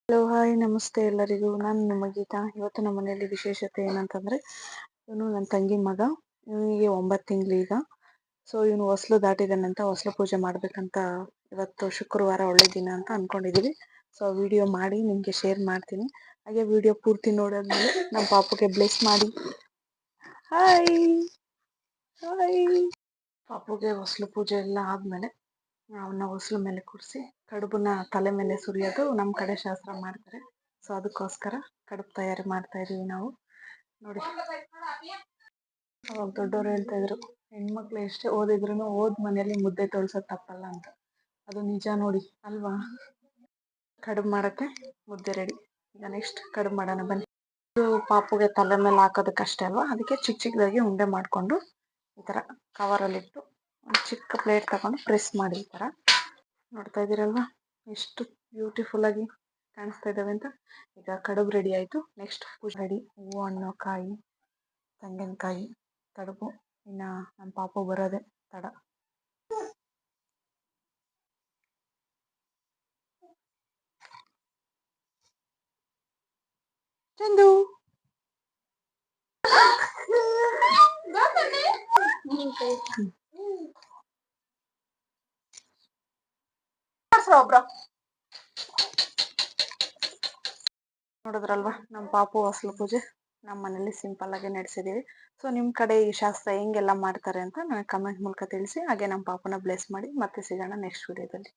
Hello hi ನಮಸ್ತೆ ಎಲ್ಲರಿಗೂ. ನಾನು ನಿಮ್ಮ ಗೀತಾ. ಇವತ್ತು ನಮ್ಮ ಮನೆಯಲ್ಲಿ ವಿಶೇಷತೆ ಏನಂತಂದ್ರೆ, ಇವನು ನನ್ನ ತಂಗಿ ಮಗ. ಇವನಿಗೆ 9 ತಿಂಗಳು ಈಗ. ಸೊ ಇವನು ಹೊಸಲು ದಾಟಿದಾನೆ ಅಂತ ಹೊಸಲು ಪೂಜೆ ಮಾಡ್ಬೇಕಂತ ಇವತ್ತು ಶುಕ್ರವಾರ ಒಳ್ಳೆ ದಿನ ಅಂತ ಅನ್ಕೊಂಡಿದೀವಿ. ಸೊ ವಿಡಿಯೋ ಮಾಡಿ ನಿಮ್ಗೆ ಶೇರ್ ಮಾಡ್ತೀನಿ. ಹಾಗೆ ವಿಡಿಯೋ ಪೂರ್ತಿ ನೋಡಾದ್ಮೇಲೆ ನಮ್ಮ ಪಾಪುಗೆ ಬ್ಲೆಸ್ ಮಾಡಿ. Hi hi. ಪಾಪುಗೆ ಹೊಸಲು ಪೂಜೆ ಎಲ್ಲ ಆದ್ಮೇಲೆ ಅವನ್ನ ಹೊಸಲು ಮೇಲೆ ಕೂರಿಸಿ ಕಡುಬನ್ನ ತಲೆ ಮೇಲೆ ಸುರಿಯೋದು ನಮ್ಮ ಕಡೆ ಶಾಸ್ತ್ರ ಮಾಡ್ತಾರೆ. ಸೊ ಅದಕ್ಕೋಸ್ಕರ ಕಡುಬು ತಯಾರಿ ಮಾಡ್ತಾ ಇದೀವಿ ನಾವು. ನೋಡಿ, ಅವಾಗ ದೊಡ್ಡವರು ಹೇಳ್ತಾ ಇದ್ರು, ಹೆಣ್ಮಕ್ಳು ಎಷ್ಟೇ ಓದಿದ್ರು ಓದ್ ಮನೇಲಿ ಮುದ್ದೆ ತೊಳ್ಸೋದ್ ತಪ್ಪಲ್ಲ ಅಂತ. ಅದು ನಿಜ ನೋಡಿ ಅಲ್ವಾ. ಕಡುಬು ಮಾಡಕ್ಕೆ ಮುದ್ದೆ ರೆಡಿ. ಈಗ ನೆಕ್ಸ್ಟ್ ಕಡುಬು ಮಾಡೋಣ ಬನ್ನಿ. ಇದು ಪಾಪುಗೆ ತಲೆ ಮೇಲೆ ಹಾಕೋದಕ್ಕಷ್ಟೇ ಅಲ್ವಾ, ಅದಕ್ಕೆ ಚಿಕ್ಕ ಚಿಕ್ಕದಾಗಿ ಉಂಡೆ ಮಾಡಿಕೊಂಡು ಈ ಥರ ಕವರಲ್ಲಿಟ್ಟು ಒಂದು ಚಿಕ್ಕ ಪ್ಲೇಟ್ ತಗೊಂಡು ಪ್ರೆಸ್ ಮಾಡಿ ಈ ಥರ. ನೋಡ್ತಾ ಇದ್ದೀರಲ್ವಾ ಎಷ್ಟು ಬ್ಯೂಟಿಫುಲ್ ಆಗಿ ಕಾಣಿಸ್ತಾ ಇದ್ದಾವೆ ಅಂತ. ಈಗ ಕಡುಬು ರೆಡಿ ಆಯಿತು. ನೆಕ್ಸ್ಟ್ ಪೂಜೆ ರೆಡಿ. ಹೂವು, ಹಣ್ಣು, ಕಾಯಿ, ತೆಂಗಿನಕಾಯಿ, ಕಡುಬು. ಇನ್ನು ನಮ್ಮ ಪಾಪು ಬರೋದೆ ತಡ. ಚಂದು ಒಬ್ರ ನೋಡಿದ್ರಲ್ವಾ ನಮ್ಮ ಪಾಪು ಹೊಸಲು ಪೂಜೆ ನಮ್ಮ ಮನೇಲಿ ಸಿಂಪಲ್ ಆಗಿ ನಡೆಸಿದೀವಿ. ಸೊ ನಿಮ್ಮ ಕಡೆ ಈ ಶಾಸ್ತ್ರ ಹೆಂಗೆಲ್ಲ ಮಾಡ್ತಾರೆ ಅಂತ ನನಗೆ ಕಮೆಂಟ್ ಮೂಲಕ ತಿಳಿಸಿ. ಹಾಗೆ ನಮ್ಮ ಪಾಪನ ಬ್ಲೆಸ್ ಮಾಡಿ. ಮತ್ತೆ ಸಿಗೋಣ ನೆಕ್ಸ್ಟ್ ವಿಡಿಯೋದಲ್ಲಿ.